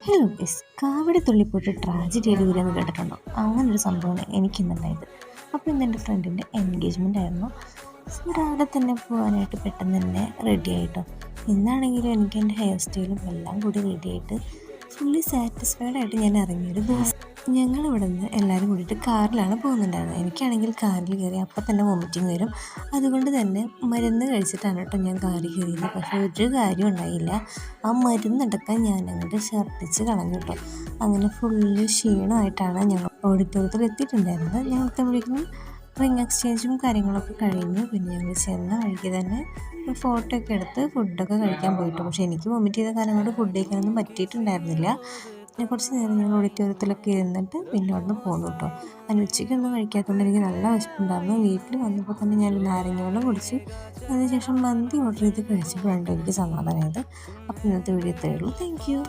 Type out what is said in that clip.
Hello guys, കാവടി തുള്ളിപ്പോയിട്ട് tragedy അടികൂടിയെന്ന് കേട്ടിട്ടുണ്ടോ? അങ്ങനൊരു സംഭവമാണ് എനിക്കിന്നുണ്ടായത്. അപ്പോൾ ഇന്ന് എൻ്റെ ഫ്രണ്ടിൻ്റെ എൻഗേജ്മെൻ്റ് ആയിരുന്നു. സോ രാവിലെ തന്നെ പോകാനായിട്ട് പെട്ടെന്ന് തന്നെ റെഡി ആയിട്ടോ. ഇന്നാണെങ്കിലും എനിക്ക് എൻ്റെ ഹെയർ സ്റ്റൈലും എല്ലാം കൂടി റെഡി ആയിട്ട് ഫുള്ളി സാറ്റിസ്ഫൈഡ് ആയിട്ട് ഞാൻ ഇറങ്ങിയൊരു ദിവസം. ഞങ്ങളിവിടെ നിന്ന് എല്ലാവരും കൂടിയിട്ട് കാറിലാണ് പോകുന്നുണ്ടായിരുന്നത്. എനിക്കാണെങ്കിൽ കാറിൽ കയറി അപ്പം തന്നെ വോമിറ്റിങ് വരും. അതുകൊണ്ട് തന്നെ മരുന്ന് കഴിച്ചിട്ടാണ് കേട്ടോ ഞാൻ കാറിൽ കയറിയത്. പക്ഷേ ഒരു കാര്യം ഉണ്ടായില്ല. ആ മരുന്നെടുക്കാൻ ഞാൻ അങ്ങോട്ട് ഛർദ്ദിച്ച് കളഞ്ഞു കേട്ടോ. അങ്ങനെ ഫുള്ള് ക്ഷീണമായിട്ടാണ് ഞങ്ങൾ ഓഡിറ്റോറിയത്തിൽ എത്തിയിട്ടുണ്ടായിരുന്നത്. ഞങ്ങൾ എത്തുമ്പോഴേക്കും റിംഗ് എക്സ്ചേഞ്ചും കാര്യങ്ങളൊക്കെ കഴിഞ്ഞു. പിന്നെ ഞങ്ങൾ ചെന്ന വഴിക്ക് തന്നെ ഫോട്ടോ ഒക്കെ എടുത്ത് ഫുഡൊക്കെ കഴിക്കാൻ പോയിട്ടു. പക്ഷേ എനിക്ക് വോമിറ്റ് ചെയ്ത കാലം കൊണ്ട് ഫുഡ് കഴിക്കാനൊന്നും പറ്റിയിട്ടുണ്ടായിരുന്നില്ല. ഞാൻ കുറച്ച് നേരം ഞങ്ങൾ ഓഡിറ്റോറിയത്തിലൊക്കെ ഇരുന്നിട്ട് പിന്നെ അവിടുന്ന് പോന്നു കേട്ടോ. അതിന് ഉച്ചയ്ക്കൊന്നും കഴിക്കാത്തതുകൊണ്ട് എനിക്ക് നല്ല വിശപ്പുണ്ടായിരുന്നു. വീട്ടിൽ വന്നപ്പോൾ തന്നെ ഞാൻ നാരങ്ങ വെള്ളം കുടിച്ച് അതിനുശേഷം മന്തി ഓർഡർ ചെയ്ത് കഴിച്ചപ്പോഴാണ് എനിക്ക് സമാധാനമായത്. അപ്പോൾ ഇന്നത്തെ വീഡിയോ ഇത്രയേ ഉള്ളൂ. Thank you.